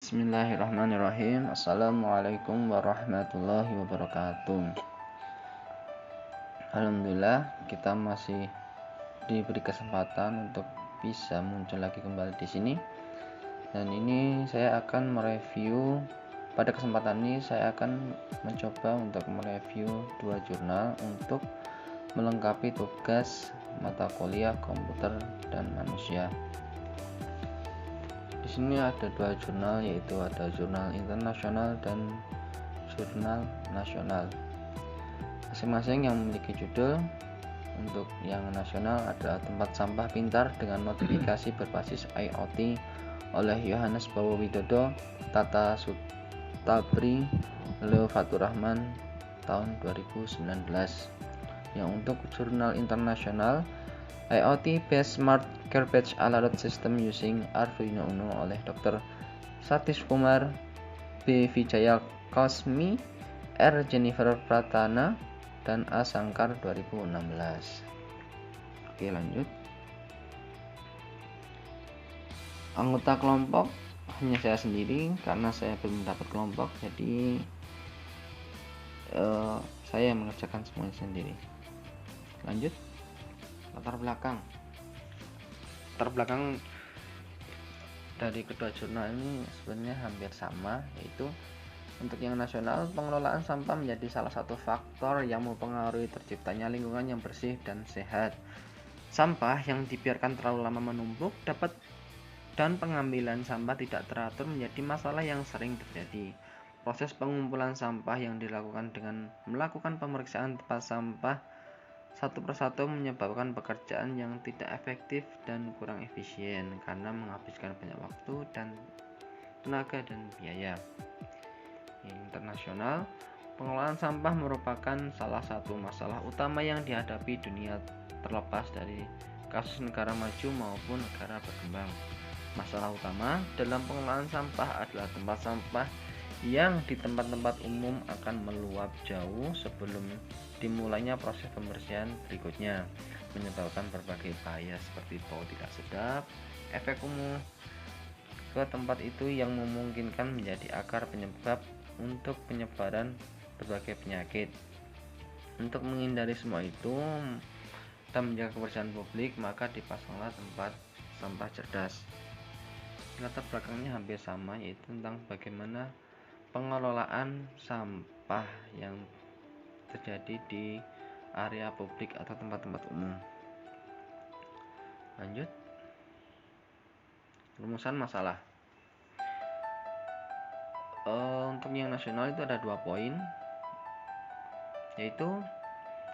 Bismillahirrahmanirrahim. Assalamualaikum warahmatullahi wabarakatuh. Alhamdulillah, kita masih diberi kesempatan untuk bisa muncul lagi kembali di sini. Dan ini saya akan mereview. Pada kesempatan ini saya akan mencoba untuk mereview 2 jurnal untuk melengkapi tugas mata kuliah komputer dan manusia. Di sini ada 2 jurnal, yaitu ada jurnal internasional dan jurnal nasional. Masing-masing yang memiliki judul. Untuk yang nasional adalah Tempat Sampah Pintar dengan Modifikasi Berbasis IoT oleh Yohanes Bowo Widodo, Tata Sutabri, Leo Fatur Rahman tahun 2019. Yang untuk jurnal internasional IoT Based Smart Garbage Alert System Using Arduino Uno oleh Dr. Satish Kumar, B. Vijaya Kosmi, R. Jennifer Pratana, dan A. Sangkar 2016. Oke, lanjut. Anggota kelompok hanya saya sendiri karena saya belum mendapat kelompok, jadi saya yang mengerjakan semuanya sendiri. Lanjut. Latar belakang dari kedua jurnal ini sebenarnya hampir sama, yaitu untuk yang nasional, pengelolaan sampah menjadi salah satu faktor yang mempengaruhi terciptanya lingkungan yang bersih dan sehat. Sampah yang dibiarkan terlalu lama menumpuk dan pengambilan sampah tidak teratur menjadi masalah yang sering terjadi. Proses pengumpulan sampah yang dilakukan dengan melakukan pemeriksaan tempat sampah satu persatu menyebabkan pekerjaan yang tidak efektif dan kurang efisien karena menghabiskan banyak waktu dan tenaga dan biaya. Internasional, pengelolaan sampah merupakan salah satu masalah utama yang dihadapi dunia terlepas dari kasus negara maju maupun negara berkembang. Masalah utama dalam pengelolaan sampah adalah tempat sampah yang di tempat-tempat umum akan meluap jauh sebelum dimulainya proses pembersihan berikutnya, menyebabkan berbagai bahaya seperti bau tidak sedap, efek kumuh ke tempat itu yang memungkinkan menjadi akar penyebab untuk penyebaran berbagai penyakit. Untuk menghindari semua itu dan menjaga kebersihan publik, maka dipasanglah tempat sampah cerdas. Latar belakangnya hampir sama, yaitu tentang bagaimana pengelolaan sampah yang terjadi di area publik atau tempat-tempat umum. Lanjut. Rumusan masalah. Untuk yang nasional itu ada 2 poin, yaitu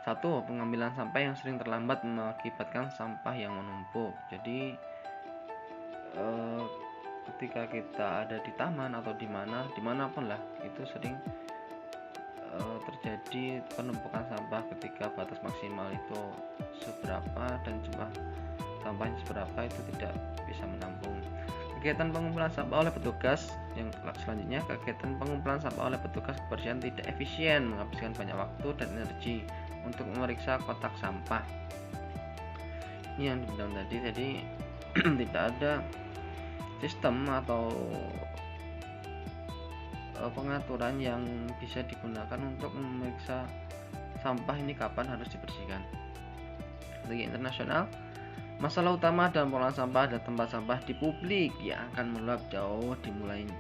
1. Pengambilan sampah yang sering terlambat mengakibatkan sampah yang menumpuk. Jadi ketika kita ada di taman atau dimanapun lah, itu sering terjadi penumpukan sampah ketika batas maksimal itu seberapa dan jumlah sampahnya seberapa itu tidak bisa menampung. Kegiatan pengumpulan sampah oleh petugas yang selanjutnya, kegiatan pengumpulan sampah oleh petugas kebersihan tidak efisien, menghabiskan banyak waktu dan energi untuk memeriksa kotak sampah. Ini yang dibilang tadi, jadi tidak ada sistem atau pengaturan yang bisa digunakan untuk memeriksa sampah ini kapan harus dibersihkan. Untuk internasional, masalah utama dalam pengelolaan sampah adalah tempat sampah di publik yang akan meluap jauh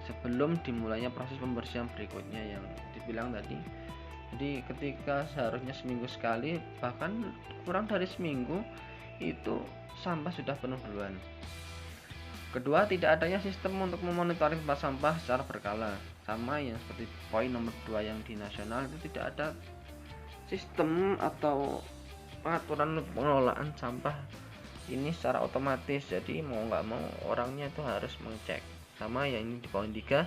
sebelum dimulainya proses pembersihan berikutnya yang dibilang tadi. Jadi ketika seharusnya seminggu sekali, bahkan kurang dari seminggu, itu sampah sudah penuh duluan. Kedua, tidak adanya sistem untuk memonitoring tempat sampah secara berkala. Sama yang seperti poin nomor 2 yang di nasional, itu tidak ada sistem atau pengaturan pengelolaan sampah ini secara otomatis. Jadi mau nggak mau orangnya itu harus mengecek. Sama yang ini di poin 3,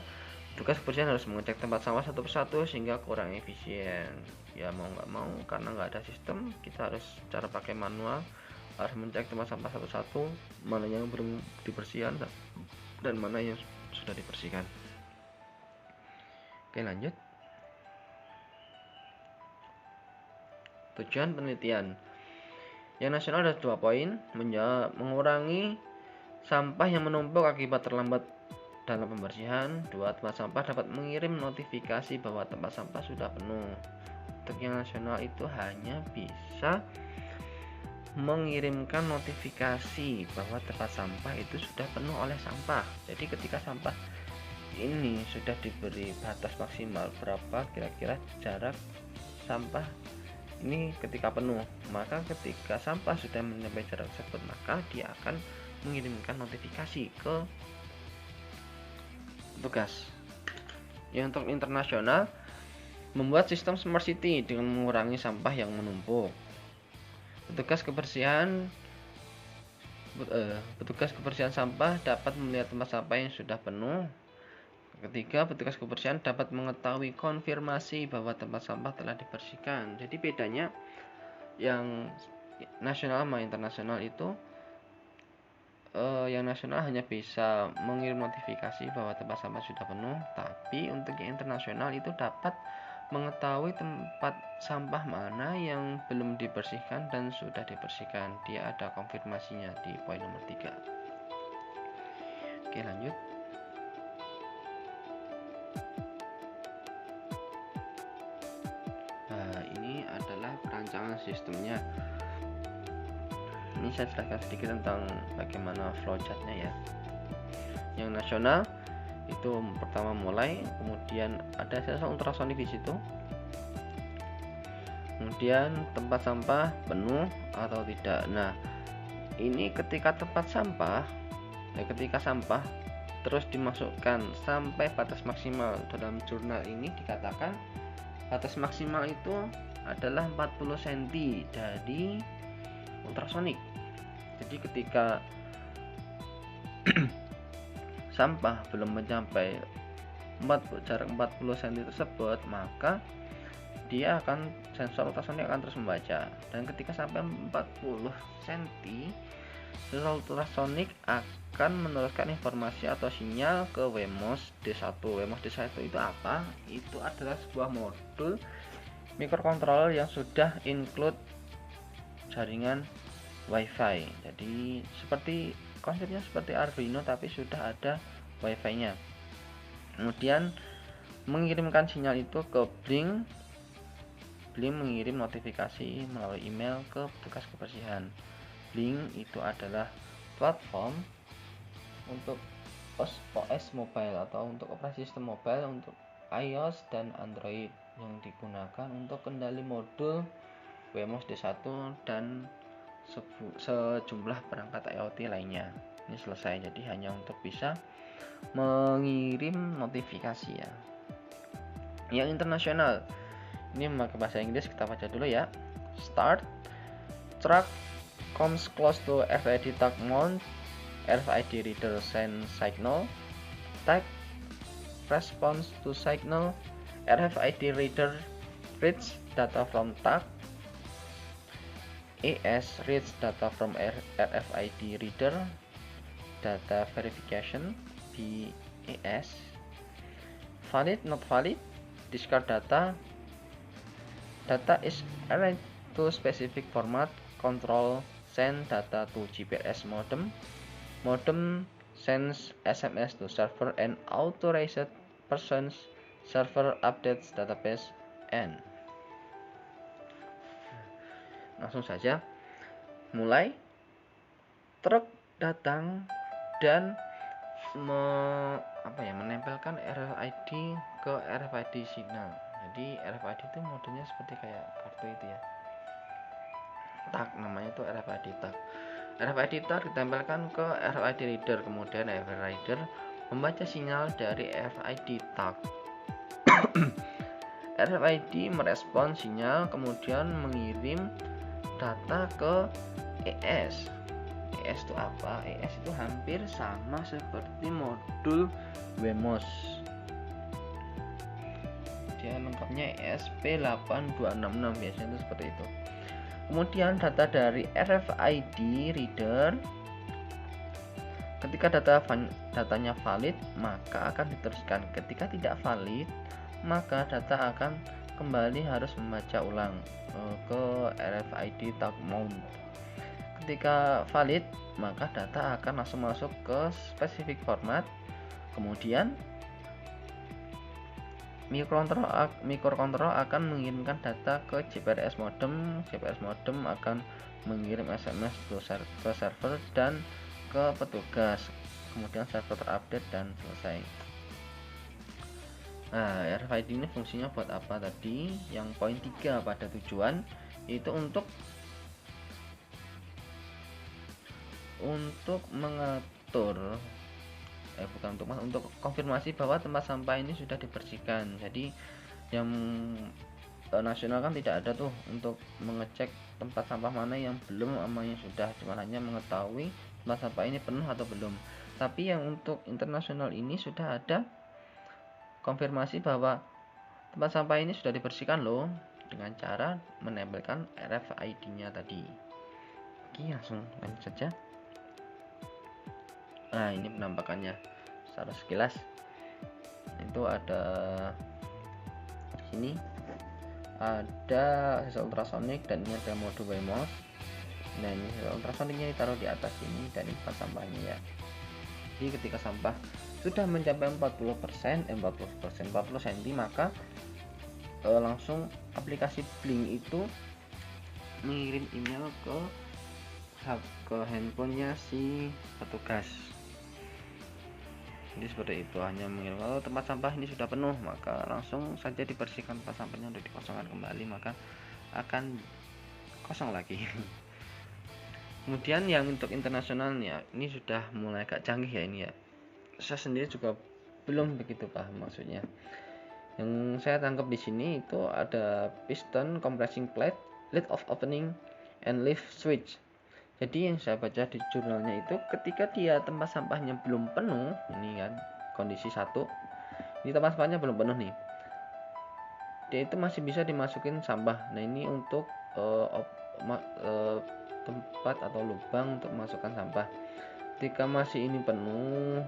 tugas kebersihan harus mengecek tempat sampah satu persatu sehingga kurang efisien. Ya mau nggak mau, karena nggak ada sistem, kita harus cara pakai manual, harus mencek tempat sampah satu-satu, mana yang belum dibersihkan dan mana yang sudah dibersihkan. Oke, lanjut. Tujuan penelitian. Yang nasional ada 2 poin, mengurangi sampah yang menumpuk akibat terlambat dalam pembersihan. 2. Tempat sampah dapat mengirim notifikasi bahwa tempat sampah sudah penuh. Untuk yang nasional itu hanya bisa mengirimkan notifikasi bahwa tempat sampah itu sudah penuh oleh sampah. Jadi ketika sampah ini sudah diberi batas maksimal berapa kira-kira jarak sampah ini ketika penuh, maka ketika sampah sudah mencapai jarak tersebut, maka dia akan mengirimkan notifikasi ke petugas. Yang untuk internasional, membuat sistem smart city dengan mengurangi sampah yang menumpuk. Petugas kebersihan sampah dapat melihat tempat sampah yang sudah penuh. Ketiga, petugas kebersihan dapat mengetahui konfirmasi bahwa tempat sampah telah dibersihkan. Jadi bedanya yang nasional sama internasional itu, yang nasional hanya bisa mengirim notifikasi bahwa tempat sampah sudah penuh, tapi untuk yang internasional itu dapat mengetahui tempat sampah mana yang belum dibersihkan dan sudah dibersihkan. Dia ada konfirmasinya di poin nomor 3. Oke, lanjut. Perancangan sistemnya. Ini saya jelaskan sedikit tentang bagaimana flowchartnya ya. Yang nasional itu pertama mulai, kemudian ada sensor ultrasonik di situ. Kemudian tempat sampah penuh atau tidak. Nah, ini ketika sampah terus dimasukkan sampai batas maksimal. Dalam jurnal ini dikatakan batas maksimal itu adalah 40 cm dari ultrasonik. Jadi ketika sampah belum mencapai jarak 40 cm tersebut, maka sensor ultrasonik akan terus membaca. Dan ketika sampai 40 cm, sensor ultrasonik akan meneruskan informasi atau sinyal ke WMOS D1. WMOS D1 itu apa? Itu adalah sebuah modul microcontroller yang sudah include jaringan WiFi. Jadi konsepnya seperti Arduino tapi sudah ada WiFi-nya. Kemudian mengirimkan sinyal itu ke Blink. Blink mengirim notifikasi melalui email ke petugas kebersihan. Blink itu adalah platform untuk OS mobile atau untuk operasi sistem mobile untuk iOS dan Android yang digunakan untuk kendali modul WMOS D1 dan sejumlah perangkat IoT lainnya. Ini selesai, jadi hanya untuk bisa mengirim notifikasi ya. Yang internasional ini memakai bahasa Inggris, kita baca dulu ya. Start, truck comes close to RFID tag mount, RFID reader send signal, tag response to signal, RFID reader reads data from tag, ES reads data from RFID reader, data verification BES, valid not valid, discard data is arranged to specific format, control send data to GPRS modem sends SMS to server and authorized persons, server updates database and. Langsung saja mulai. Truk datang dan menempelkan RFID ke RFID signal. Jadi RFID itu modelnya seperti kayak kartu itu ya. Tag namanya itu RFID tag. RFID tag ditempelkan ke RFID reader, kemudian RFID reader membaca sinyal dari RFID tag. RFID merespon sinyal kemudian mengirim data ke ES. ES itu apa? ES itu hampir sama seperti modul WMOS. Dia lengkapnya ESP8266, biasanya itu seperti itu. Kemudian data dari RFID reader, ketika datanya valid maka akan diteruskan. Ketika tidak valid maka data akan kembali harus membaca ulang ke RFID tag mount. Ketika valid maka data akan langsung masuk ke specific format, Kemudian mikrokontrol akan mengirimkan data ke GPRS modem. GPRS modem akan mengirim SMS ke server dan ke petugas. Kemudian server terupdate dan selesai. Nah, RFID ini fungsinya buat apa tadi? Yang poin 3 pada tujuan itu untuk mengatur untuk konfirmasi bahwa tempat sampah ini sudah dibersihkan. Jadi yang nasional kan tidak ada tuh untuk mengecek tempat sampah mana yang belum sama yang sudah, cuma hanya mengetahui tempat sampah ini penuh atau belum. Tapi yang untuk internasional ini sudah ada konfirmasi bahwa tempat sampah ini sudah dibersihkan loh, dengan cara menempelkan RFID-nya tadi. Oke, langsung lanjut saja. Nah, ini penampakannya secara sekilas. Itu ada di sini ada sensor ultrasonik dan ini ada mode WMOS. Nah, ini sensor ultrasoniknya ditaruh di atas sini dan ini tempat sampahnya ya. Jadi ketika sampah sudah mencapai 40% 40 cm, maka langsung aplikasi Blink itu mengirim email ke handphonenya si petugas. Jadi seperti itu, hanya mengirim kalau tempat sampah ini sudah penuh, maka langsung saja dibersihkan. Tempat sampahnya sudah dikosongkan kembali, maka akan kosong lagi. Kemudian yang untuk internasionalnya ini sudah mulai agak canggih ya ini ya. Saya sendiri juga belum begitu paham maksudnya. Yang saya tangkap di sini itu ada piston compressing plate, lid of opening, and lift switch. Jadi yang saya baca di jurnalnya itu ketika dia tempat sampahnya belum penuh, ini kan kondisi 1, ini tempat sampahnya belum penuh nih, dia itu masih bisa dimasukin sampah. Nah ini untuk tempat atau lubang untuk memasukkan sampah. Ketika masih ini penuh,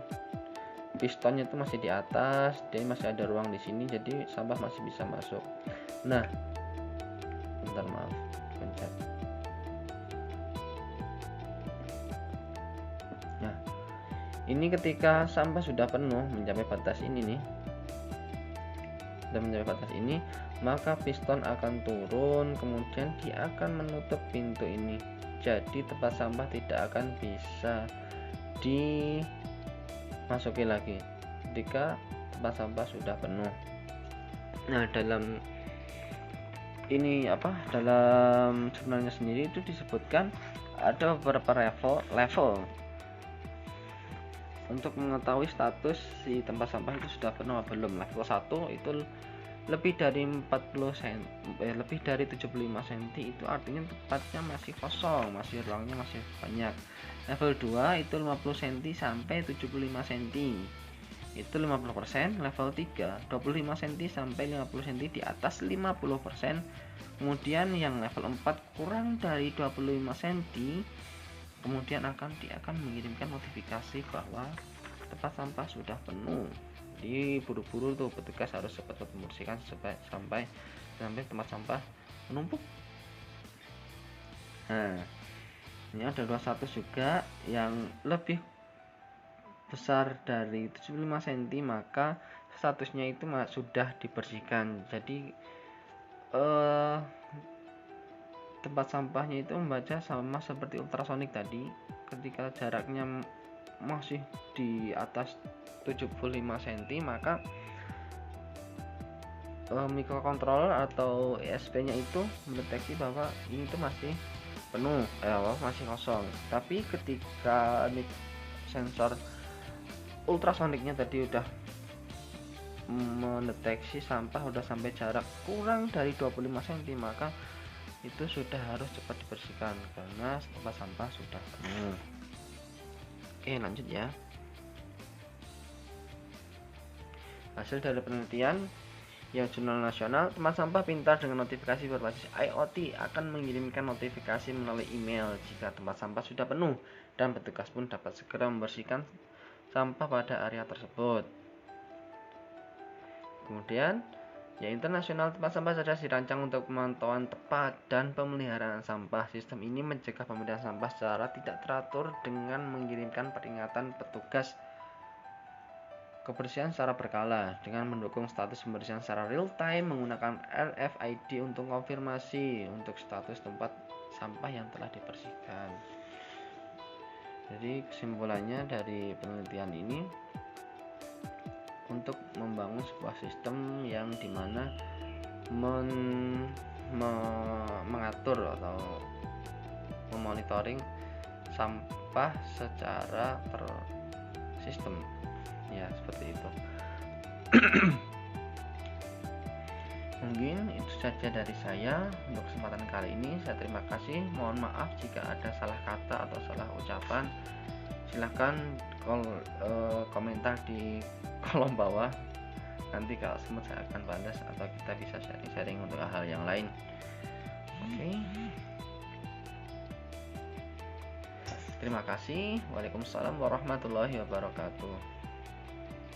pistonnya itu masih di atas, dia masih ada ruang di sini, jadi sampah masih bisa masuk. Nah, bentar maaf, pencet. Nah, ini ketika sampah sudah penuh mencapai batas ini nih, maka piston akan turun, kemudian dia akan menutup pintu ini. Jadi tempat sampah tidak akan bisa dimasuki lagi ketika tempat sampah sudah penuh. Nah, dalam jurnalnya sendiri itu disebutkan ada beberapa level untuk mengetahui status si tempat sampah itu sudah penuh atau belum. Level 1 itu lebih dari 75 cm, itu artinya tempatnya masih kosong, masih ruangnya masih banyak. Level 2 itu 50 cm sampai 75 cm, itu 50%. Level 3 25 cm sampai 50 cm, di atas 50%. Kemudian yang level 4 kurang dari 25 cm, kemudian dia akan mengirimkan notifikasi bahwa tempat sampah sudah penuh. Jadi buru-buru tuh petugas harus cepat membersihkan sampai tempat sampah menumpuk. Nah, ini ada dua status juga, yang lebih besar dari 75 cm maka statusnya itu sudah dibersihkan. Jadi tempat sampahnya itu membaca sama seperti ultrasonik tadi. Ketika jaraknya masih di atas 75 cm, maka mikrokontroller atau ESP nya itu mendeteksi bahwa ini tuh masih penuh, masih kosong. Tapi ketika sensor ultrasoniknya tadi udah mendeteksi sampah udah sampai jarak kurang dari 25 cm, maka itu sudah harus cepat dibersihkan karena tempat sampah sudah penuh. Oke, lanjut ya. Hasil dari penelitian yang jurnal nasional, tempat sampah pintar dengan notifikasi berbasis IoT akan mengirimkan notifikasi melalui email jika tempat sampah sudah penuh, dan petugas pun dapat segera membersihkan sampah pada area tersebut. Kemudian, internasional, tempat sampah cerdas dirancang untuk pemantauan tepat dan pemeliharaan sampah. Sistem ini mencegah pemilihan sampah secara tidak teratur dengan mengirimkan peringatan petugas kebersihan secara berkala dengan mendukung status pembersihan secara real time menggunakan RFID untuk konfirmasi untuk status tempat sampah yang telah dibersihkan. Jadi kesimpulannya dari penelitian ini, untuk membangun sebuah sistem yang dimana mengatur atau memonitoring sampah secara tersistem, ya seperti itu. Mungkin itu saja dari saya untuk kesempatan kali ini. Saya terima kasih. Mohon maaf jika ada salah kata atau salah ucapan. Silahkan komentar di kolom bawah. Nanti kalau sempat saya akan balas atau kita bisa sharing-sharing untuk hal yang lain. Oke. Terima kasih. Waalaikumsalam warahmatullahi wabarakatuh.